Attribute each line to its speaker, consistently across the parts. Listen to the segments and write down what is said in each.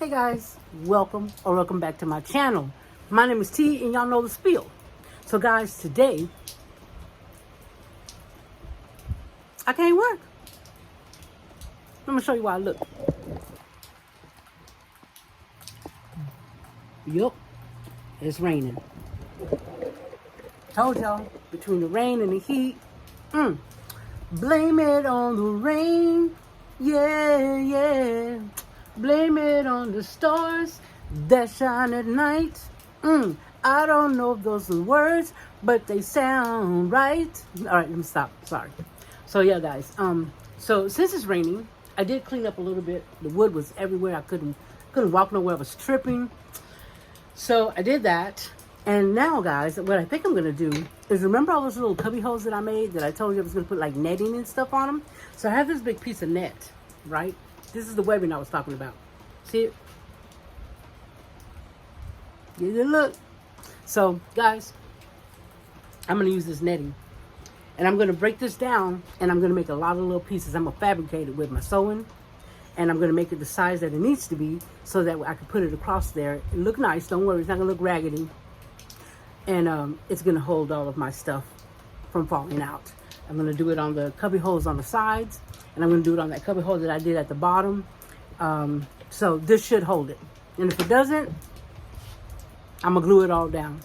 Speaker 1: Hey guys, welcome back to my channel. My name is T and y'all know the spiel. So guys, today I can't work. Let me show you why I look. Yup, it's raining. Told y'all, between the rain and the heat, blame it on the rain. Yeah. Blame it on the stars that shine at night. I don't know if those are words, but they sound right. All right, let me stop. Sorry. So yeah, guys. So since it's raining, I did clean up a little bit. The wood was everywhere. I couldn't walk nowhere. I was tripping. So I did that. And now, guys, what I think I'm gonna do is remember all those little cubby holes that I made that I told you I was gonna put like netting and stuff on them. So I have this big piece of net, right? This is the webbing I was talking about. See it? Get a look. So, guys, I'm going to use this netting. And I'm going to break this down. And I'm going to make a lot of little pieces. I'm going to fabricate it with my sewing. And I'm going to make it the size that it needs to be. So that I can put it across there. It look nice. Don't worry. It's not going to look raggedy. And it's going to hold all of my stuff from falling out. I'm going to do it on the cubby holes on the sides. And I'm going to do it on that cubby hole that I did at the bottom. So this should hold it. And if it doesn't, I'm going to glue it all down.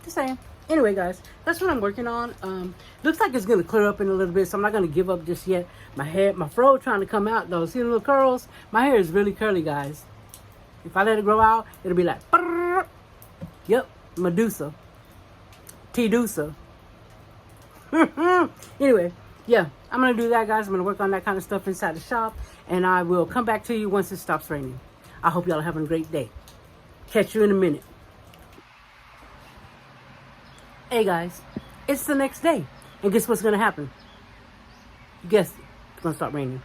Speaker 1: Just saying. Anyway, guys, that's what I'm working on. Looks like it's going to clear up in a little bit. So I'm not going to give up just yet. My fro trying to come out though. See the little curls? My hair is really curly, guys. If I let it grow out, it'll be like, yep, Medusa. T-Dusa. Anyway. Yeah, I'm going to do that, guys. I'm going to work on that kind of stuff inside the shop. And I will come back to you once it stops raining. I hope y'all are having a great day. Catch you in a minute. Hey, guys. It's the next day. And guess what's going to happen? Guess it's going to start raining.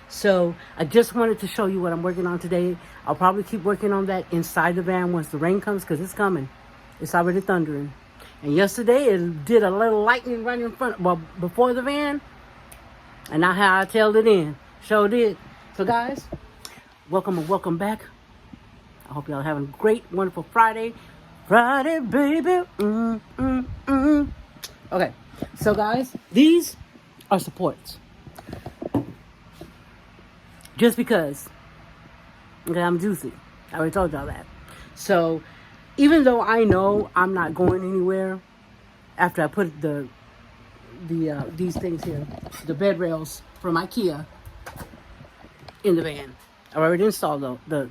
Speaker 1: So I just wanted to show you what I'm working on today. I'll probably keep working on that inside the van once the rain comes because it's coming. It's already thundering. And yesterday, it did a little lightning right in front, well, before the van. And not how I tailed it in. Sure did. So, guys, welcome and welcome back. I hope y'all are having a great, wonderful Friday. Friday, baby. Okay. So, guys, these are supports. Just because. Okay, I'm juicy. I already told y'all that. So, even though I know I'm not going anywhere after I put these things here, the bed rails from IKEA in the van. I already installed the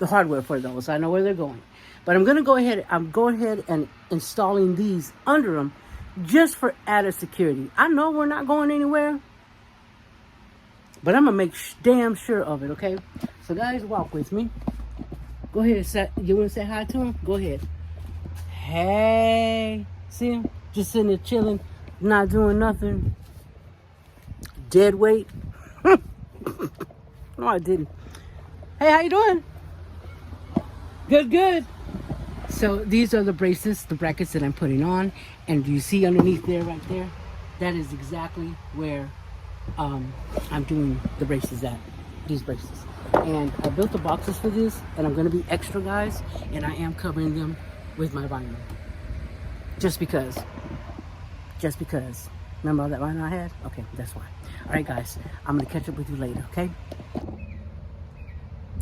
Speaker 1: hardware for those. I know where they're going. But I'm going to go ahead. I'm going ahead and installing these under them just for added security. I know we're not going anywhere, but I'm going to make damn sure of it, okay? So, guys, walk with me. Go ahead. You want to say hi to him? Go ahead. Hey. See him? Just sitting there chilling, not doing nothing. Dead weight. No, I didn't. Hey, how you doing? Good. So these are the braces, the brackets that I'm putting on. And do you see underneath there, right there? That is exactly where I'm doing the braces at. These braces. And I built the boxes for this, and I'm going to be extra, guys, and I am covering them with my vinyl. Just because. Remember all that vinyl I had? Okay, that's why. All right, guys, I'm going to catch up with you later, okay?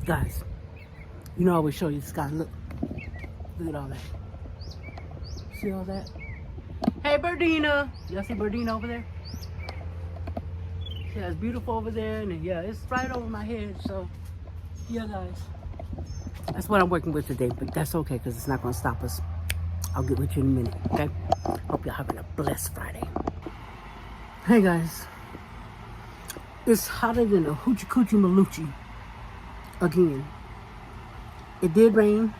Speaker 1: Guys, you know I always show you the sky. Look at all that. See all that? Hey, Birdina. Y'all see Birdina over there? Yeah, it's beautiful over there, and yeah, it's right over my head, so yeah, guys. That's what I'm working with today, but that's okay, because it's not going to stop us. I'll get with you in a minute, okay? Hope y'all having a blessed Friday. Hey, guys. It's hotter than a hoochie coochie malucci. Again. It did rain.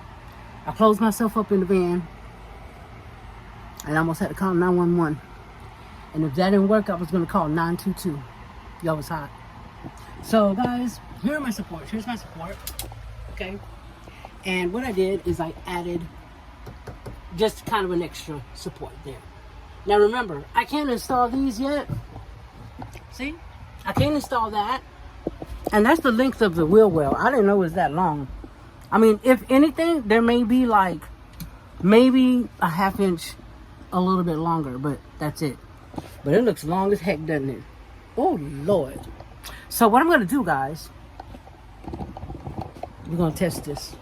Speaker 1: I closed myself up in the van. I almost had to call 911. And if that didn't work, I was going to call 922. Y'all was hot. So, guys, here are my supports. Here's my support. Okay? And what I did is I added just kind of an extra support there. Now, remember, I can't install these yet. See? I can't install that. And that's the length of the wheel well. I didn't know it was that long. I mean, if anything, there may be like, maybe a half inch a little bit longer, but that's it. But it looks long as heck, doesn't it? Oh, Lord. So what I'm going to do, guys, we're going to test this.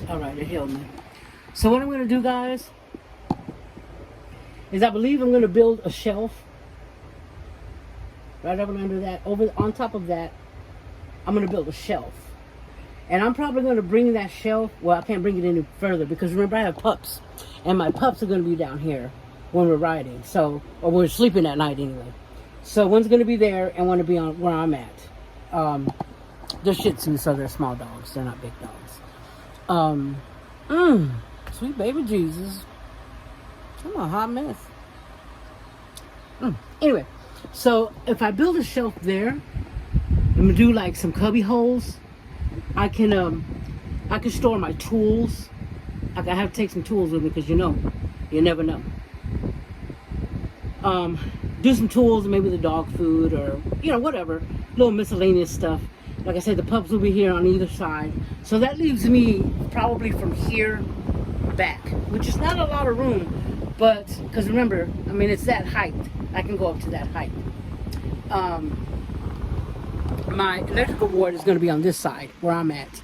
Speaker 1: All right, it held me. So what I'm going to do, guys, is I believe I'm going to build a shelf right up under that. On top of that, I'm going to build a shelf. And I'm probably going to bring that shelf, well, I can't bring it any further because remember I have pups. And my pups are going to be down here when we're riding. So, or we're sleeping at night anyway. So one's going to be there and one to be on where I'm at. They're Shih Tzus, so they're small dogs. They're not big dogs. Sweet baby Jesus. I'm a hot mess. Anyway, so if I build a shelf there, I'm going to do like some cubby holes. I can store my tools. I have to take some tools with me because you never know. Do some tools, maybe the dog food or whatever, little miscellaneous stuff. Like I said, the pups will be here on either side, so that leaves me probably from here back, which is not a lot of room, but because remember, I mean, it's that height. I can go up to that height. My electrical board is going to be on this side where I'm at.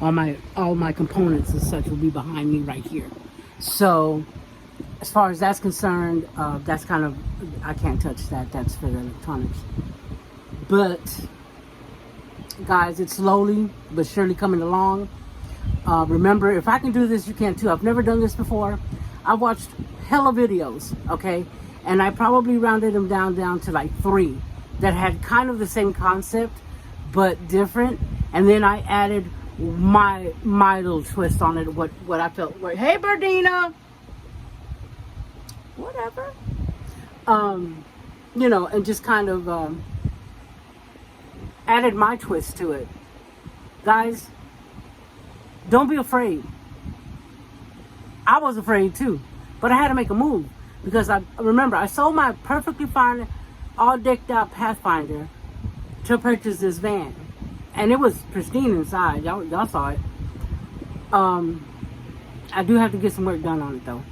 Speaker 1: All my components and such will be behind me right here. So as far as that's concerned, that's kind of, I can't touch that. That's for the electronics. But guys, it's slowly but surely coming along. Remember, if I can do this, you can too. I've never done this before. I watched hella videos, okay? And I probably rounded them down to like 3 that had kind of the same concept, but different. And then I added my little twist on it, what I felt. Hey, Berdina! Whatever. And just kind of added my twist to it. Guys, don't be afraid. I was afraid too, but I had to make a move because I sold my perfectly fine, all decked out Pathfinder to purchase this van, and it was pristine inside. Y'all saw it. I do have to get some work done on it though.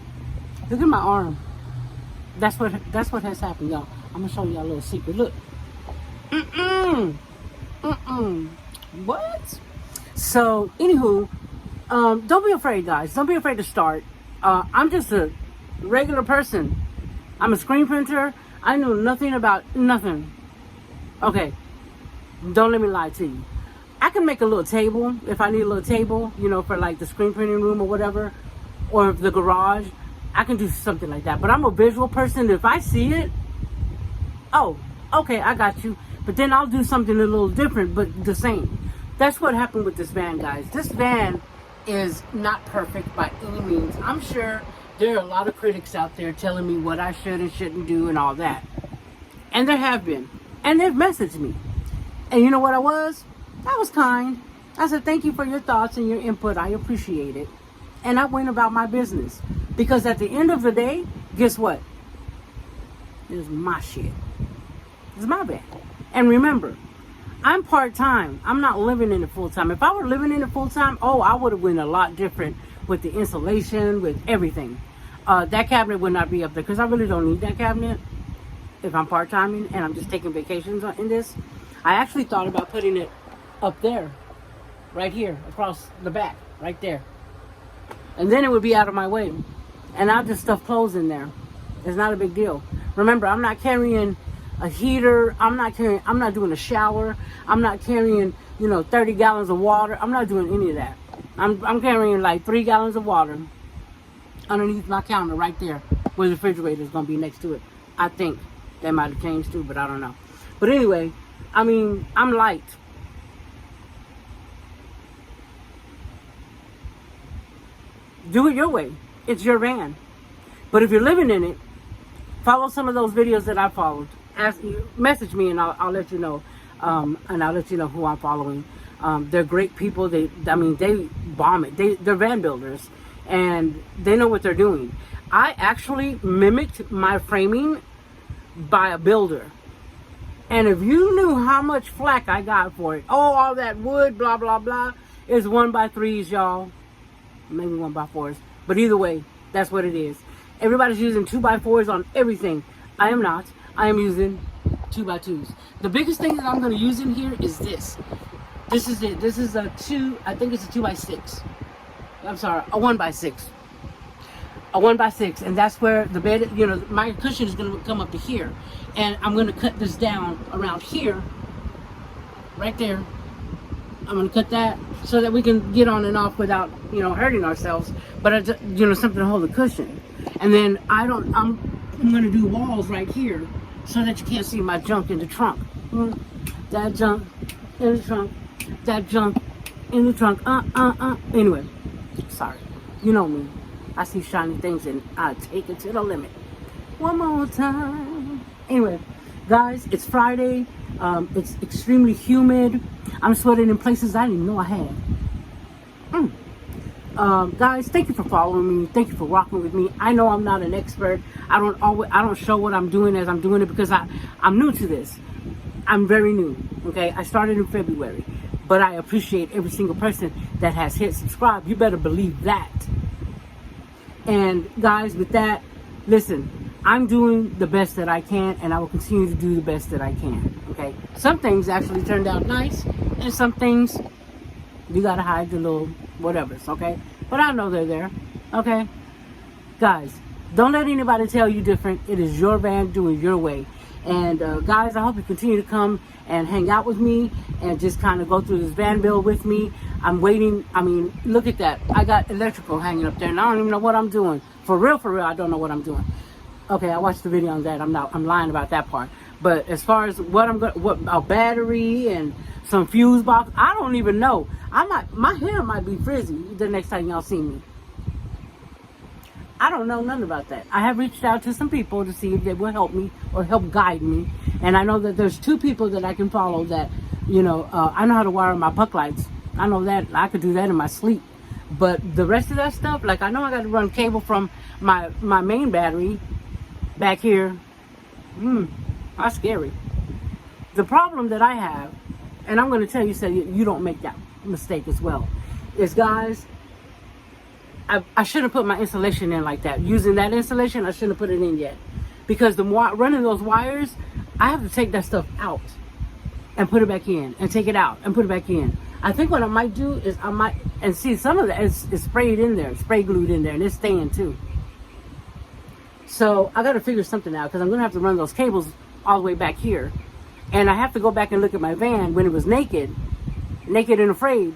Speaker 1: Look at my arm. That's what has happened, y'all. I'm gonna show y'all a little secret. Look. What? So, anywho, don't be afraid, guys. Don't be afraid to start. I'm just a regular person. I'm a screen printer. I know nothing about nothing. Okay. Don't let me lie to you. I can make a little table if I need a little table, for like the screen printing room or whatever, or the garage. I can do something like that. But I'm a visual person. If I see it, oh, okay, I got you. But then I'll do something a little different, but the same. That's what happened with this van, guys. This van is not perfect by any means. I'm sure there are a lot of critics out there telling me what I should and shouldn't do and all that. And there have been. And they've messaged me. And you know what I was? I was kind. I said, thank you for your thoughts and your input. I appreciate it. And I went about my business. Because at the end of the day, guess what? It's my shit. It's my van. And remember, I'm part-time. I'm not living in it full-time. If I were living in it full-time, I would have went a lot different with the insulation, with everything. That cabinet would not be up there because I really don't need that cabinet if I'm part-timing and I'm just taking vacations in this. I actually thought about putting it up there, right here, across the back, right there. And then it would be out of my way. And I'll just stuff clothes in there. It's not a big deal. Remember, I'm not carrying a heater. I'm not doing a shower. I'm not carrying, 30 gallons of water. I'm not doing any of that. I'm carrying like 3 gallons of water underneath my counter right there where the refrigerator is going to be next to it. I think that might have changed too, but I don't know. But anyway, I mean, I'm light. Do it your way. It's your van. But if you're living in it, follow some of those videos that I followed. Message me and I'll let you know. And I'll let you know who I'm following. They're great people. They bomb it. They're van builders. And they know what they're doing. I actually mimicked my framing by a builder. And if you knew how much flack I got for it, all that wood, blah, blah, blah. It's 1x3s, y'all. Maybe 1x4s. But either way, that's what it is. Everybody's using 2x4s on everything. I am not. I am using 2x2s. The biggest thing that I'm going to use in here is this. This is it. This is a 2, I think it's a 2x6. I'm sorry, a 1x6. A 1x6. And that's where the bed, you know, my cushion is going to come up to here. And I'm going to cut this down around here. Right there. I'm going to cut that so that we can get on and off without, you know, hurting ourselves. But, you know, something to hold the cushion. And then I'm going to do walls right here so that you can't see my junk in the trunk. That junk in the trunk. That junk in the trunk. Anyway, sorry. You know me. I see shiny things and I take it to the limit. One more time. Anyway, guys, it's Friday. It's extremely humid. I'm sweating in places I didn't even know I had. Guys, thank you for following me. Thank you for rocking with me. I know I'm not an expert. I don't show what I'm doing as I'm doing it because I'm new to this. I'm very new. Okay, I started in February, but I appreciate every single person that has hit subscribe. You better believe that. And guys, with that, listen, I'm doing the best that I can, and I will continue to do the best that I can. Okay, some things actually turned out nice, and some things you gotta hide the little whatevers. Okay, but I know they're there. Okay, guys, don't let anybody tell you different. It is your van, do it your way. And guys, I hope you continue to come and hang out with me and just kind of go through this van build with me. I'm waiting. I mean, look at that. I got electrical hanging up there, and I don't even know what I'm doing. For real, I don't know what I'm doing. Okay, I watched the video on that. I'm lying about that part. But as far as what a battery and some fuse box, I don't even know. My hair might be frizzy the next time y'all see me. I don't know nothing about that. I have reached out to some people to see if they will help me or help guide me. And I know that there's 2 people that I can follow that, you know, I know how to wire my puck lights. I know that. I could do that in my sleep. But the rest of that stuff, like I know I got to run cable from my main battery back here. That's scary. The problem that I have, and I'm going to tell you so you don't make that mistake as well, is guys, I shouldn't put my insulation in like that. Using that insulation, I shouldn't have put it in yet. Because running those wires, I have to take that stuff out and put it back in, and take it out and put it back in. I think what I might do is and see, some of that is sprayed in there, spray glued in there, and it's staying too. So I got to figure something out, because I'm going to have to run those cables all the way back here. And I have to go back and look at my van when it was naked and afraid,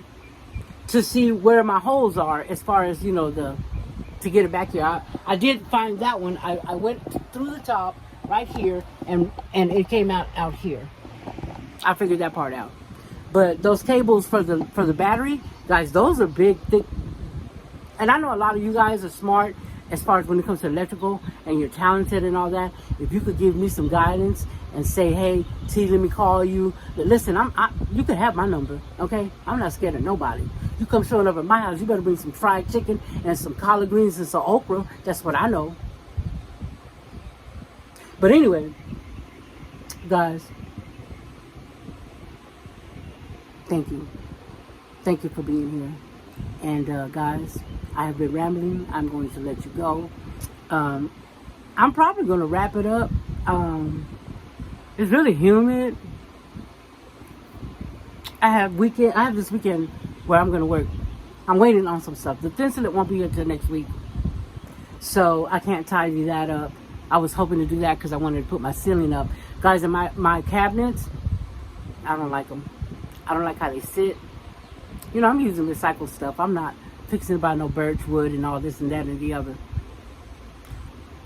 Speaker 1: to see where my holes are as far as, you know, to get it back here. I did find that one. I went through the top right here, and it came out here. I figured that part out. But those cables for the battery, guys, those are big, thick. And I know a lot of you guys are smart as far as when it comes to electrical, and you're talented and all that. If you could give me some guidance and say, hey, T, let me call you. But listen, you could have my number, okay? I'm not scared of nobody. You come showing up at my house, you better bring some fried chicken and some collard greens and some okra. That's what I know. But anyway, guys, thank you. Thank you for being here. And guys, I have been rambling. I'm going to let you go. I'm probably going to wrap it up. It's really humid. I have this weekend where I'm going to work. I'm waiting on some stuff. The thinsulate won't be here till next week, so I can't tidy that up. I was hoping to do that because I wanted to put my ceiling up. Guys, in my cabinets, I don't like them. I don't like how they sit. You know, I'm using recycled stuff. I'm not fixing to buy no birch wood and all this and that and the other.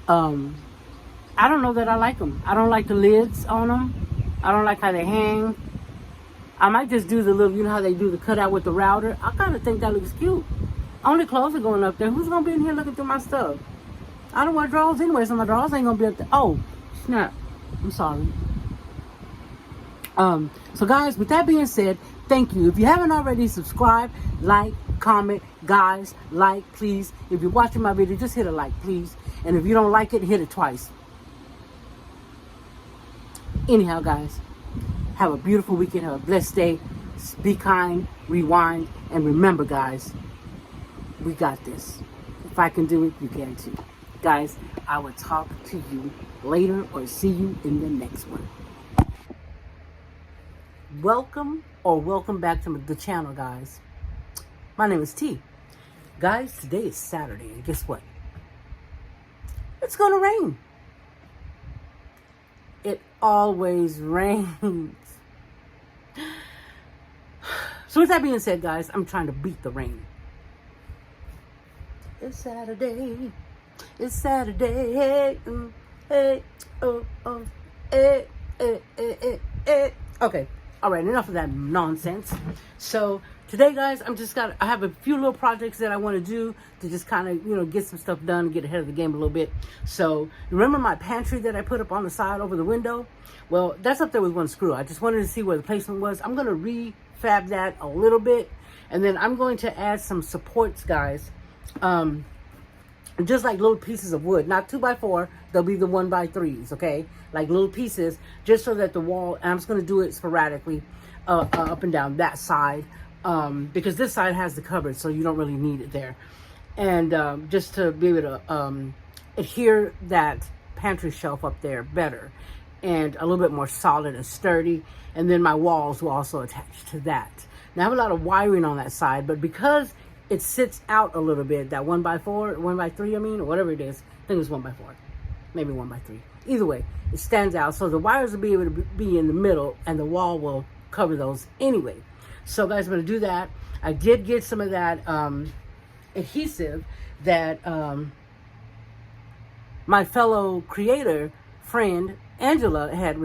Speaker 1: I don't know that I like them. I don't like the lids on them. I don't like how they hang. I might just do the little, you know how they do the cutout with the router. I kind of think that looks cute. Only clothes are going up there. Who's going to be in here looking through my stuff? I don't wear drawers anyway, so my drawers ain't going to be up there. Oh, snap. I'm sorry. So guys, with that being said, thank you. If you haven't already, subscribe, like, comment. Guys, like, please. If you're watching my video, just hit a like, please. And if you don't like it, hit it twice. Anyhow, guys, have a beautiful weekend. Have a blessed day. be kind, rewind, and remember, guys, we got this. If I can do it, you can too. Guys, I will talk to you later or see you in the next one. Welcome back to the channel, guys. My name is T. Guys, today is Saturday, and guess what? It's gonna rain. It always rains. So with that being said, guys, I'm trying to beat the rain. It's Saturday. It's Saturday. Hey, hey, oh, oh, hey, hey, hey, hey, hey. Okay, all right, enough of that nonsense. So today, guys, I have a few little projects that I want to do to just kind of, get some stuff done, get ahead of the game a little bit. So remember my pantry that I put up on the side over the window? Well, that's up there with one screw. I just wanted to see where the placement was. I'm going to refab that a little bit, and then I'm going to add some supports, guys. Just like little pieces of wood, not 2x4, they'll be the 1x3s, okay? Like little pieces, just so that the wall, and I'm just going to do it sporadically, up and down that side, because this side has the cupboard, so you don't really need it there. And just to be able to adhere that pantry shelf up there better, and a little bit more solid and sturdy, and then my walls will also attach to that. Now I have a lot of wiring on that side, but because it sits out a little bit, that 1x4, 1x3, or whatever it is. I think it was 1x4, maybe 1x3. Either way, it stands out. So the wires will be able to be in the middle, and the wall will cover those anyway. So guys, I'm going to do that. I did get some of that adhesive that my fellow creator friend, Angela, had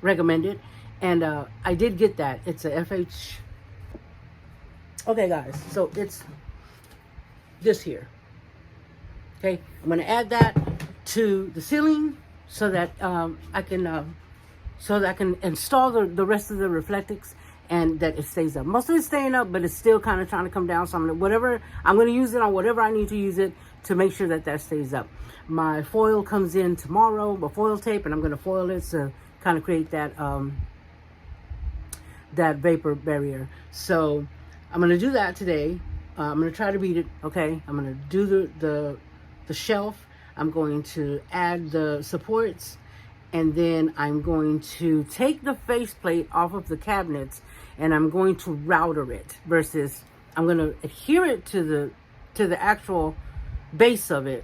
Speaker 1: recommended. And I did get that. It's a FH... Okay, guys, so it's this here. Okay, I'm going to add that to the ceiling so that I can install the rest of the reflectix, and that it stays up. Most of it's staying up, but it's still kind of trying to come down. So I'm going to use it on whatever I need to use it to make sure that stays up. My foil comes in tomorrow, the foil tape, and I'm going to foil it to kind of create that that vapor barrier. So I'm going to do that today. I'm going to try to beat it, okay? I'm going to do the shelf. I'm going to add the supports. And then I'm going to take the faceplate off of the cabinets, and I'm going to router it versus I'm going to adhere it to the actual base of it.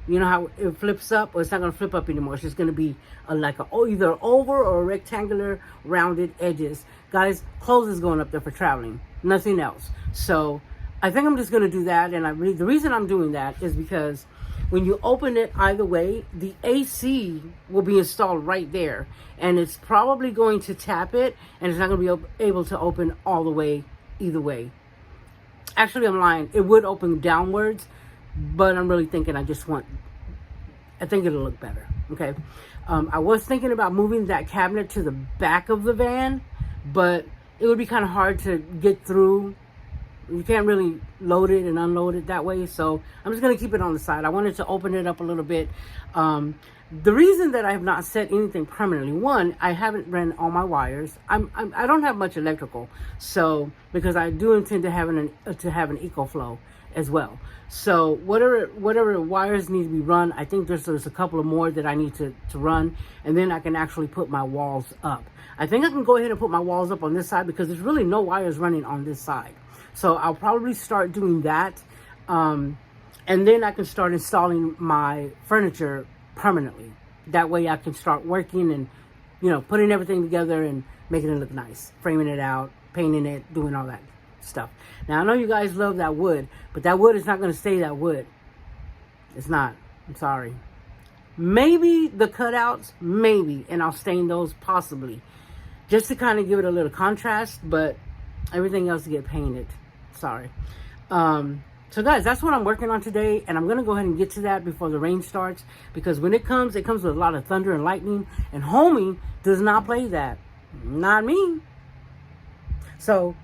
Speaker 1: You know how it flips up? Well, it's not going to flip up anymore. It's just going to be either oval or rectangular rounded edges. Guys, clothes is going up there for traveling. Nothing else. So I think I'm just going to do that. And the reason I'm doing that is because when you open it either way, the AC will be installed right there. And it's probably going to tap it, and it's not going to be able to open all the way either way. Actually, I'm lying. It would open downwards, but I'm really thinking I think it'll look better. Okay. I was thinking about moving that cabinet to the back of the van, but it would be kind of hard to get through. You can't really load it and unload it that way. So I'm just going to keep it on the side. I wanted to open it up a little bit. The reason that I have not set anything permanently, one, I haven't ran all my wires. I don't have much electrical. So, because I do intend to have an EcoFlow as well. So whatever wires need to be run, I think there's a couple of more that I need to run, and then I can actually put my walls up. I think I can go ahead and put my walls up on this side because there's really no wires running on this side. So I'll probably start doing that, and then I can start installing my furniture permanently. That way I can start working and, putting everything together and making it look nice, framing it out, painting it, doing all that stuff. Now, I know you guys love that wood, but that wood is not going to stay that wood. It's not. I'm sorry. Maybe the cutouts, maybe, and I'll stain those possibly, just to kind of give it a little contrast, but everything else to get painted. Sorry. So guys, that's what I'm working on today, and I'm going to go ahead and get to that before the rain starts, because when it comes with a lot of thunder and lightning, and homie does not play that. Not me. So,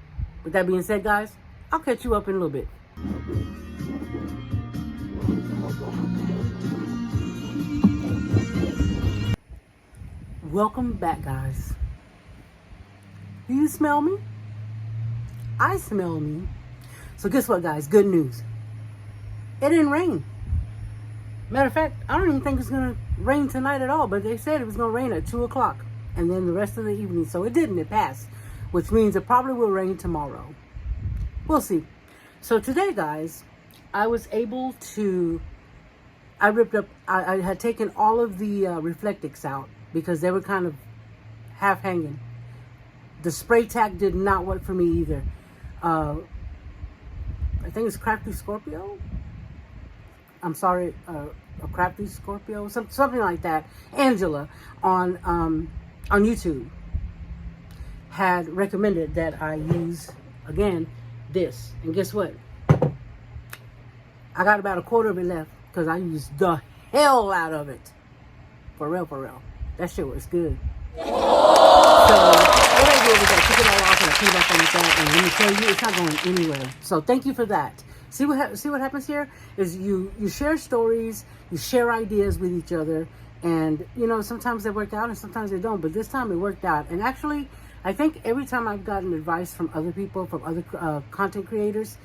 Speaker 1: with that being said, guys, I'll catch you up in a little bit. Welcome back, guys. Do you smell me? I smell me. So guess what, guys? Good news. It didn't rain. Matter of fact, I don't even think it's going to rain tonight at all. But they said it was going to rain at 2 o'clock. And then the rest of the evening. So it didn't. It passed. Which means it probably will rain tomorrow. We'll see. So today, guys, I was able to... I had taken all of the reflectics out because they were kind of half hanging. The spray tack did not work for me either. I think it's Crafty Scorpio. I'm sorry, a Crafty Scorpio, something like that. Angela on YouTube had recommended that I use, again, this. And guess what? I got about a quarter of it left because I used the hell out of it. For real, for real. That shit was good. So what I did was I took it all off and I came back on with that, and let me tell you, it's not going anywhere. So thank you for that. See what happens here is you share stories, you share ideas with each other, and you know, sometimes they work out and sometimes they don't. But this time it worked out. And actually, I think every time I've gotten advice from other people, from other content creators,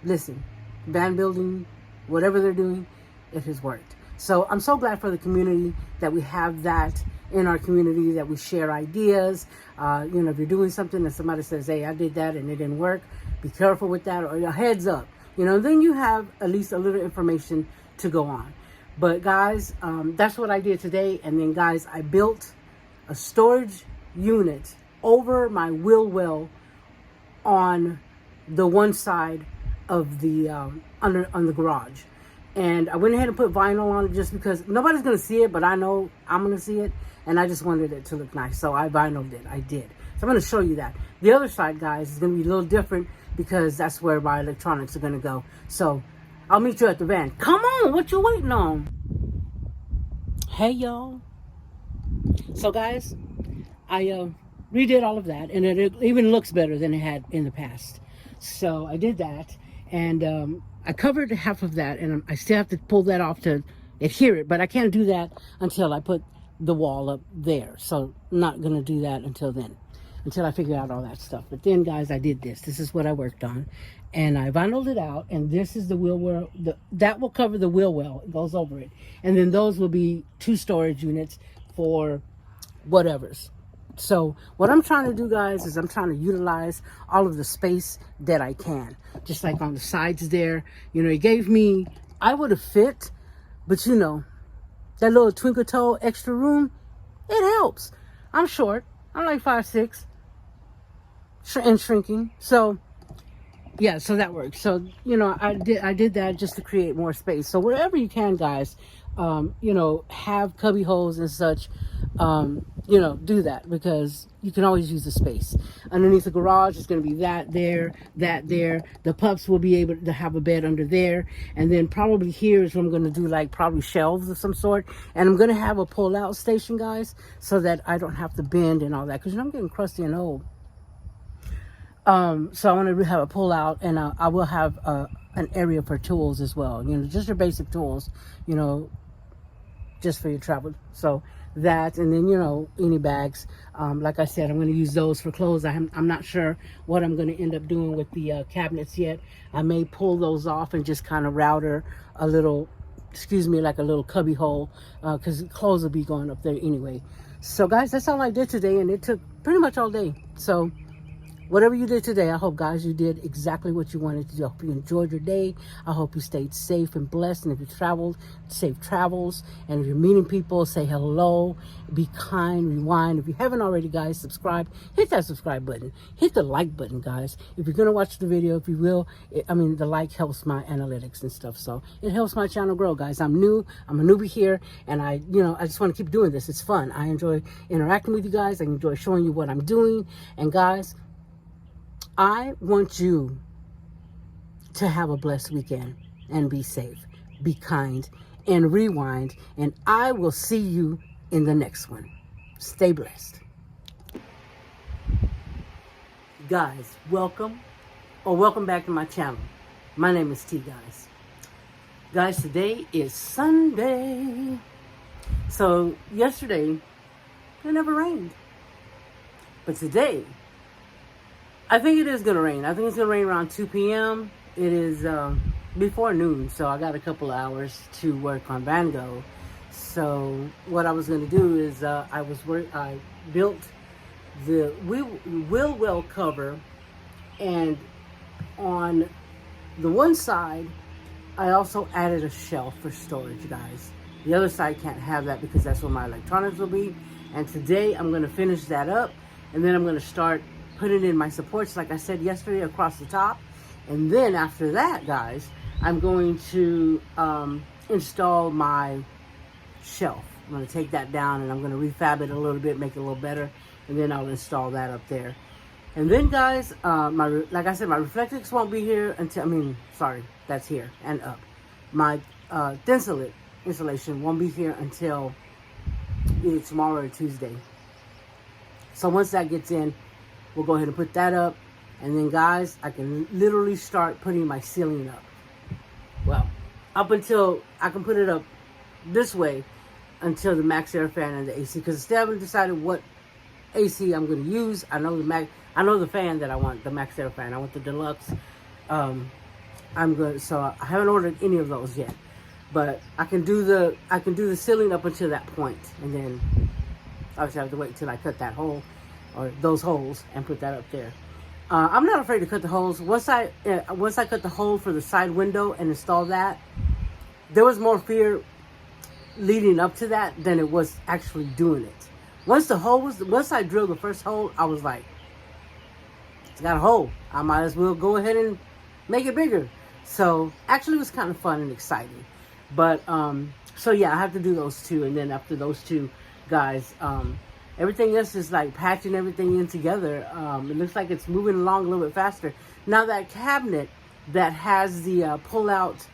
Speaker 1: listen, band building, whatever they're doing, it has worked. So I'm so glad for the community that we have that in our community, that we share ideas. You know, if you're doing something and somebody says, hey, I did that and it didn't work, be careful with that, or your heads up. You know, then you have at least a little information to go on. But guys, that's what I did today. And then guys, I built a storage unit over my wheel well on the one side of the on the garage. And I went ahead and put vinyl on it just because nobody's going to see it, but I know I'm going to see it. And I just wanted it to look nice. So I vinyled it. I did. So I'm going to show you that. The other side, guys, is going to be a little different because that's where my electronics are going to go. So I'll meet you at the van. Come on. What you waiting on? Hey, y'all. So, guys, I redid all of that. And it even looks better than it had in the past. So I did that. And I covered half of that. And I still have to pull that off to adhere it. But I can't do that until I put the wall up there. So I'm not going to do that until then, until I figure out all that stuff. But then, guys, I did this. This is what I worked on. And I vinyled it out. And this is the wheel well. That will cover the wheel well. It goes over it. And then those will be 2 storage units for whatevers. So what I'm trying to do, guys, is I'm trying to utilize all of the space that I can. Just like on the sides there. You know, it gave me, I would have fit, but you know, that little twinkle toe extra room, it helps. I'm short. I'm like 5'6", and shrinking. So yeah, so that works. So you know, I did that just to create more space. So wherever you can, guys, you know, have cubby holes and such. You know, do that because you can always use the space. Underneath the garage is going to be that there. The pups will be able to have a bed under there. And then probably here is what I'm going to do, like probably shelves of some sort. And I'm going to have a pull-out station, guys, so that I don't have to bend and all that. Because, you know, I'm getting crusty and old. So I want to have a pull-out, and I will have an area for tools as well. You know, just your basic tools, you know, just for your travel. So that, and then, you know, any bags. Like I said, I'm going to use those for clothes. I'm not sure what I'm going to end up doing with the cabinets yet. I may pull those off and just kind of router a little, like a little cubby hole, because clothes will be going up there anyway. So guys, that's all I did today, and it took pretty much all day. So whatever you did today, I hope, guys, you did exactly what you wanted to do. I hope you enjoyed your day. I hope you stayed safe and blessed. And if you traveled, safe travels. And if you're meeting people, say hello. Be kind. Rewind. If you haven't already, guys, subscribe. Hit that subscribe button. Hit the like button, guys. If you're going to watch the video, if you will, the like helps my analytics and stuff. So it helps my channel grow, guys. I'm new. I'm a newbie here. And I just want to keep doing this. It's fun. I enjoy interacting with you guys. I enjoy showing you what I'm doing. And guys, I want you to have a blessed weekend and be safe, be kind, and rewind. And I will see you in the next one. Stay blessed. Guys, welcome back to my channel. My name is T, guys. Guys, today is Sunday. So yesterday, it never rained. But today, I think it is going to rain. I think it's going to rain around 2 p.m. It is before noon, so I got a couple of hours to work on VanGo. So what I was going to do is I built the wheel well cover, and on the one side I also added a shelf for storage, guys. The other side can't have that because that's where my electronics will be. And today I'm going to finish that up, and then I'm going to start putting in my supports, like I said yesterday, across the top. And then after that, guys, I'm going to install my shelf. I'm going to take that down and I'm going to refab it a little bit, make it a little better, and then I'll install that up there. And then, guys, like I said, my Reflectix won't be here until, that's here and up. My Thinsulate installation won't be here until either tomorrow or Tuesday. So once that gets in, we'll go ahead and put that up. And then, guys, I can literally start putting my ceiling up. Well, up until I can put it up this way until the max air fan and the AC. Because I still haven't decided what AC I'm going to use. I know the fan that I want, the max air fan. I want the deluxe. So I haven't ordered any of those yet. But I can do the ceiling up until that point, and then obviously I have to wait until I cut that hole or those holes and put that up there. I'm not afraid to cut the holes. Once I cut the hole for the side window and install that, there was more fear leading up to that than it was actually doing it. Once I drilled the first hole, I was like, it's got a hole. I might as well go ahead and make it bigger. So actually it was kind of fun and exciting. But so yeah, I have to do those two, and then after those two, guys, everything else is like patching everything in together. It looks like it's moving along a little bit faster. Now that cabinet that has the pull out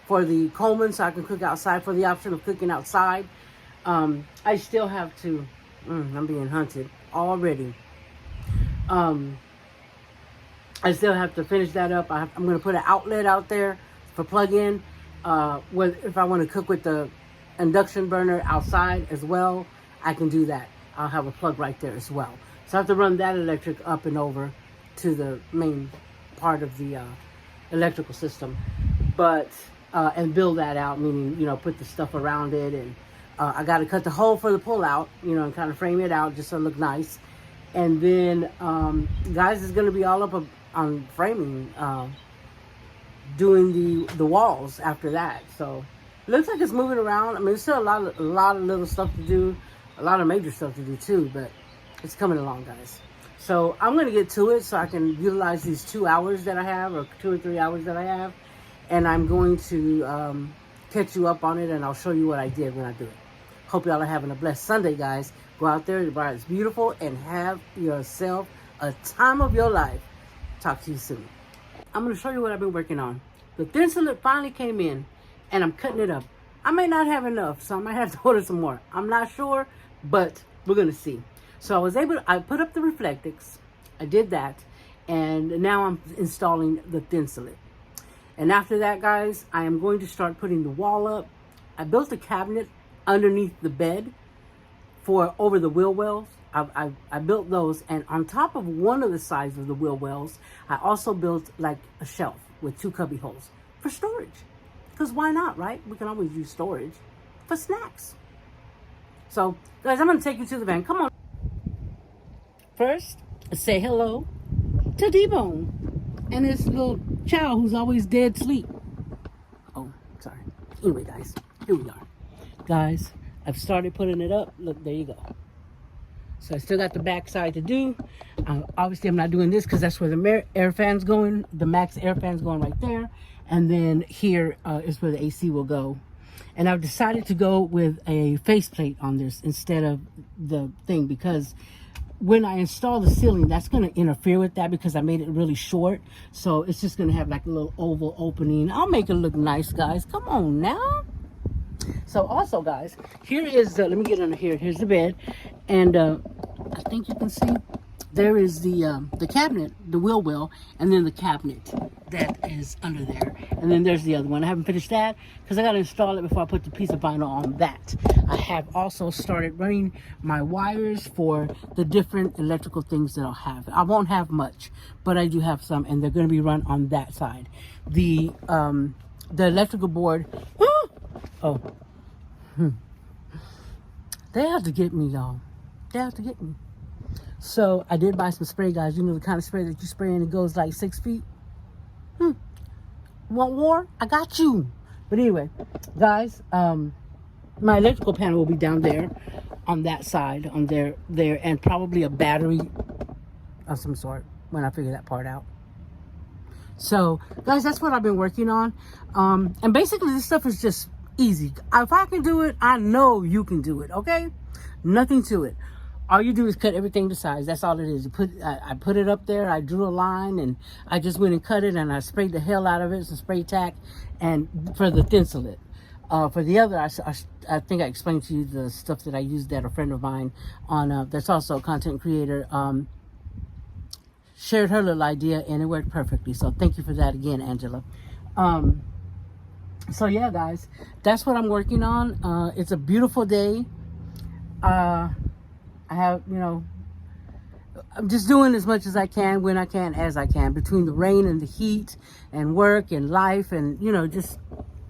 Speaker 1: for the Coleman, so I can cook outside, for the option of cooking outside. I still have to. I'm being hunted already. I still have to finish that up. I'm going to put an outlet out there for plug-in. If I want to cook with the induction burner outside as well, I can do that. I'll have a plug right there as well. So I have to run that electric up and over to the main part of the electrical system. But, and build that out, meaning, put the stuff around it. And I got to cut the hole for the pull-out, and kind of frame it out just so it look nice. And then, guys, it's going to be all up on framing, doing the walls after that. So it looks like it's moving around. I mean, there's still a lot of little stuff to do, a lot of major stuff to do too, but it's coming along, guys. So I'm going to get to it so I can utilize these 2 hours that I have, or 2 or 3 hours that I have, and I'm going to catch you up on it, and I'll show you what I did when I do it. Hope y'all are having a blessed Sunday, guys. Go out there, the bride is beautiful, and have yourself a time of your life. Talk to you soon. I'm going to show you what I've been working on. The Thinsulate finally came in, and I'm cutting it up. I may not have enough, so I might have to order some more. I'm not sure, but we're going to see. So I put up the Reflectix. I did that, and now I'm installing the Thinsulate. And after that, guys, I am going to start putting the wall up. I built a cabinet underneath the bed over the wheel wells. I built those, and on top of one of the sides of the wheel wells, I also built like a shelf with 2 cubby holes for storage. Because why not, right? We can always use storage for snacks. So, guys, I'm going to take you to the van. Come on. First, say hello to D-Bone and his little child who's always dead asleep. Oh, sorry. Anyway, guys, here we are. Guys, I've started putting it up. Look, there you go. So I still got the back side to do. Obviously, I'm not doing this because that's where the air fan's going. The max air fan's going right there. And then here is where the AC will go. And I've decided to go with a faceplate on this instead of the thing, because when I install the ceiling, that's going to interfere with that because I made it really short. So it's just going to have like a little oval opening. I'll make it look nice, guys. Come on now. So also, guys, here is let me get under here. Here's the bed, and I think you can see there is the cabinet, the wheel well, and then the cabinet that is under there. And then there's the other one. I haven't finished that because I got to install it before I put the piece of vinyl on that. I have also started running my wires for the different electrical things that I'll have. I won't have much, but I do have some, and they're going to be run on that side. The electrical board, they have to get me, y'all. They have to get me. So I did buy some spray, guys. You know, the kind of spray that you spray and it goes like 6 feet. Want war? I got you. But anyway, guys, my electrical panel will be down there on that side, on there, and probably a battery of some sort when I figure that part out. So, guys, that's what I've been working on. And basically, this stuff is just easy. If I can do it, I know you can do it, okay? Nothing to it. All you do is cut everything to size. That's all it is. I put it up there. I drew a line, and I just went and cut it, and I sprayed the hell out of it. Some spray tack, and for the thinsulate. For the other, I think I explained to you the stuff that I used that a friend of mine on that's also a content creator shared her little idea, and it worked perfectly. So thank you for that again, Angela. So yeah, guys, that's what I'm working on. It's a beautiful day. I have, you know, I'm just doing as much as I can, when I can, as I can, between the rain and the heat and work and life, and, you know, just,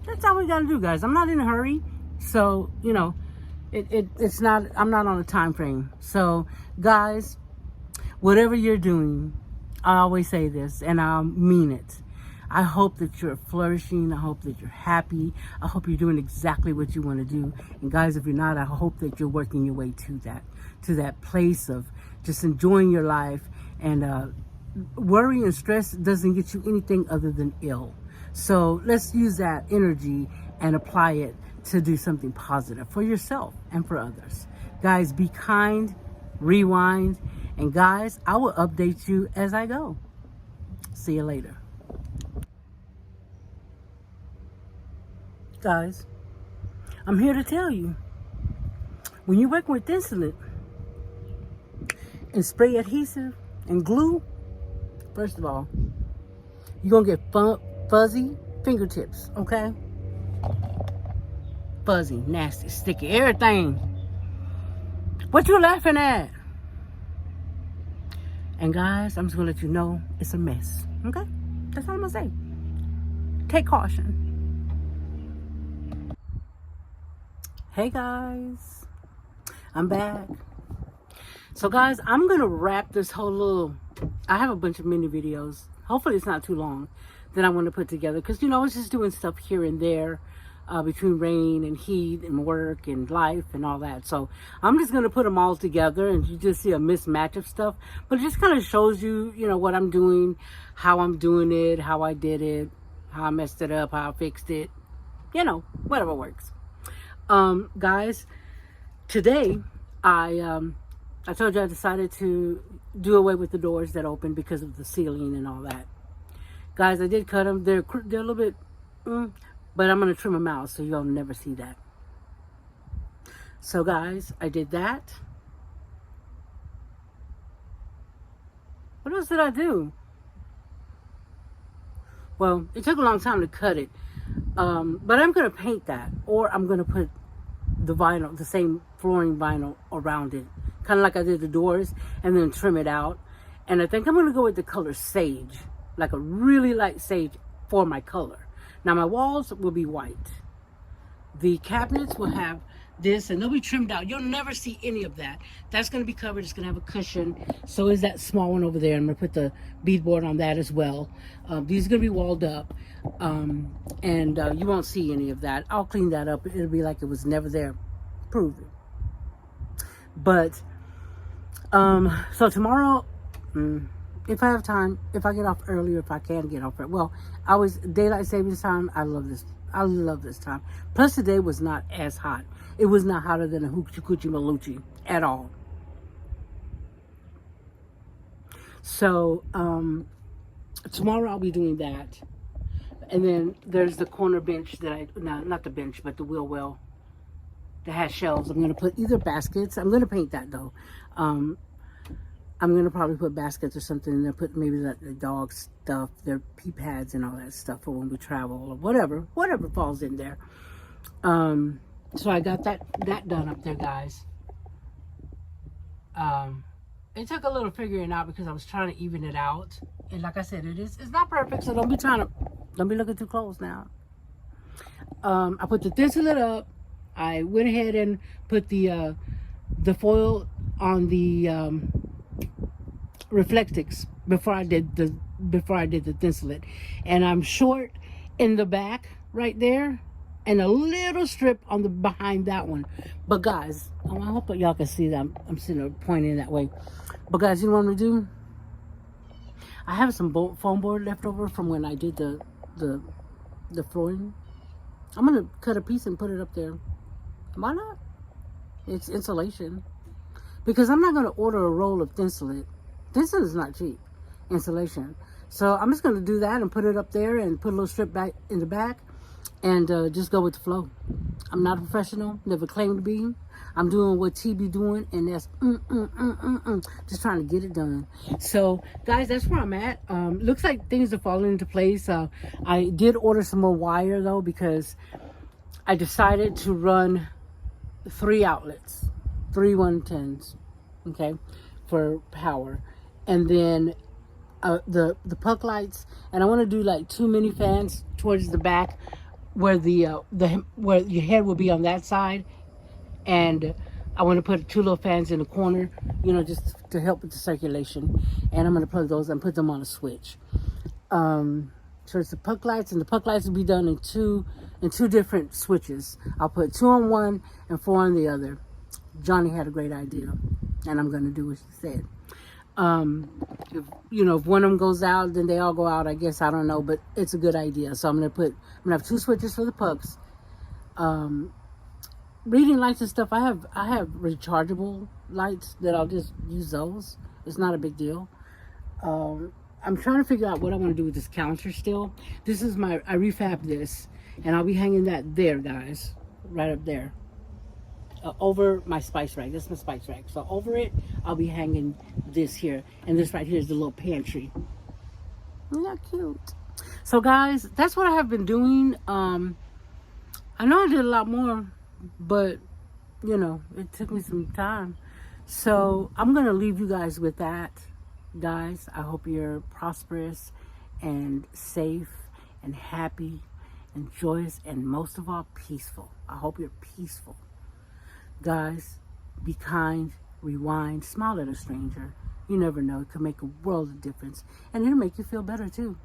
Speaker 1: that's all we got to do, guys. I'm not in a hurry. So, you know, it's not, I'm not on a time frame. So, guys, whatever you're doing, I always say this, and I mean it. I hope that you're flourishing. I hope that you're happy. I hope you're doing exactly what you want to do. And guys, if you're not, I hope that you're working your way to that place of just enjoying your life. And worry and stress doesn't get you anything other than ill. So let's use that energy and apply it to do something positive for yourself and for others. Guys, be kind, rewind, and guys, I will update you as I go. See you later. Guys, I'm here to tell you, when you work with thinsulate and spray adhesive and glue, first of all, you're going to get fuzzy fingertips, okay? Fuzzy, nasty, sticky, everything. What you laughing at? And guys, I'm just going to let you know it's a mess, okay? That's all I'm going to say. Take caution. Hey guys, I'm back. So guys, I'm gonna wrap this whole little, I have a bunch of mini videos, hopefully it's not too long, that I want to put together, because you know, I was just doing stuff here and there between rain and heat and work and life and all that. So I'm just gonna put them all together, and you just see a mismatch of stuff, but it just kind of shows you, you know, what I'm doing, how I'm doing it, how I did it, how I messed it up, how I fixed it, you know, whatever works. Guys, today I told you I decided to do away with the doors that open because of the ceiling and all that. Guys, I did cut them. They're a little bit, but I'm going to trim them out so you'll never see that. So guys, I did that. What else did I do? Well, it took a long time to cut it. But I'm going to paint that, or I'm going to put the vinyl, the same flooring vinyl around it, kind of like I did the doors, and then trim it out. And I think I'm going to go with the color sage, like a really light sage for my color. Now my walls will be white. The cabinets will have this, and they'll be trimmed out. You'll never see any of that. That's going to be covered. It's going to have a cushion. So is that small one over there. I'm going to put the beadboard on that as well. These are going to be walled up, and you won't see any of that. I'll clean that up. It'll be like it was never there. Prove it. But so tomorrow, if I have time, if I get off earlier, if I can get off early. Well, daylight savings time. I love this. I love this time. Plus today was not as hot. It was not hotter than a hoochie coochie malucci at all. So tomorrow I'll be doing that. And then there's the corner bench that not the bench, but the wheel well that has shelves. I'm going to put either baskets. I'm going to paint that though. I'm going to probably put baskets or something in there, put maybe the dog stuff, their pee pads and all that stuff for when we travel or whatever falls in there. So I got that done up there, guys. It took a little figuring out because I was trying to even it out. And like I said, it's not perfect, so don't be looking too close now. I put the thin lid up. I went ahead and put the foil on the Reflectix before I did the thin slit, and I'm short in the back right there, and a little strip on the behind that one. But guys, I hope y'all can see that I'm sitting there pointing that way. But guys, you know what I'm gonna do? I have some foam board left over from when I did the flooring. I'm gonna cut a piece and put it up there. Why not? It's insulation. Because I'm not gonna order a roll of thin slit. Thin slit is not cheap. Insulation. So I'm just gonna do that and put it up there and put a little strip back in the back and just go with the flow. I'm not a professional, never claimed to be. I'm doing what T be doing, and that's just trying to get it done. So guys, that's where I'm at. Looks like things are falling into place. I did order some more wire though, because I decided to run 3 outlets, 3 110s, okay, for power, and then the puck lights, and I want to do like 2 mini fans towards the back, where where your head will be on that side, and I want to put 2 little fans in the corner, you know, just to help with the circulation. And I'm going to plug those and put them on a switch. So it's the puck lights, and the puck lights will be done in two different switches. I'll put 2 on one and 4 on the other. Johnny had a great idea, and I'm going to do what she said. If one of them goes out, then they all go out, I guess. I don't know, but it's a good idea. So I'm gonna have 2 switches for the pucks. Reading lights and stuff, I have rechargeable lights that I'll just use those. It's not a big deal. I'm trying to figure out what I want to do with this counter still. This is I refabbed this, and I'll be hanging that there, guys, right up there. Over my spice rack. This is my spice rack. So over it, I'll be hanging this here. And this right here is the little pantry. Isn't that cute? So guys, that's what I have been doing. I know I did a lot more, but it took me some time. So I'm going to leave you guys with that. Guys, I hope you're prosperous and safe and happy and joyous and most of all peaceful. I hope you're peaceful. Guys, be kind, rewind, smile at a stranger. You never know, it could make a world of difference, and it'll make you feel better too.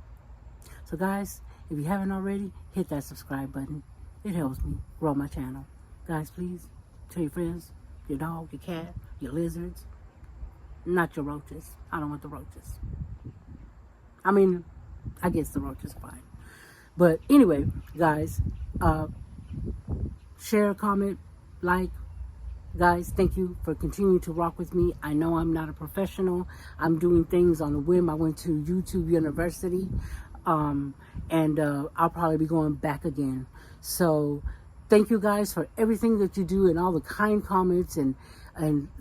Speaker 1: So guys, if you haven't already, hit that subscribe button. It helps me grow my channel. Guys, please tell your friends, your dog, your cat, your lizards, not your roaches. I don't want the roaches. I mean, I guess the roaches fine. But anyway, guys, share, comment, like. Guys, thank you for continuing to rock with me. I know I'm not a professional. I'm doing things on a whim. I went to YouTube University, and I'll probably be going back again. So thank you guys for everything that you do and all the kind comments and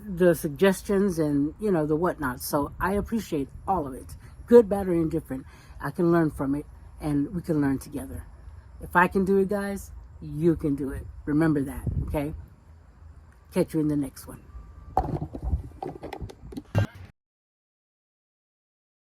Speaker 1: the suggestions and, the whatnot. So I appreciate all of it. Good, bad, or indifferent. I can learn from it, and we can learn together. If I can do it, guys, you can do it. Remember that, okay? Catch you in the next one.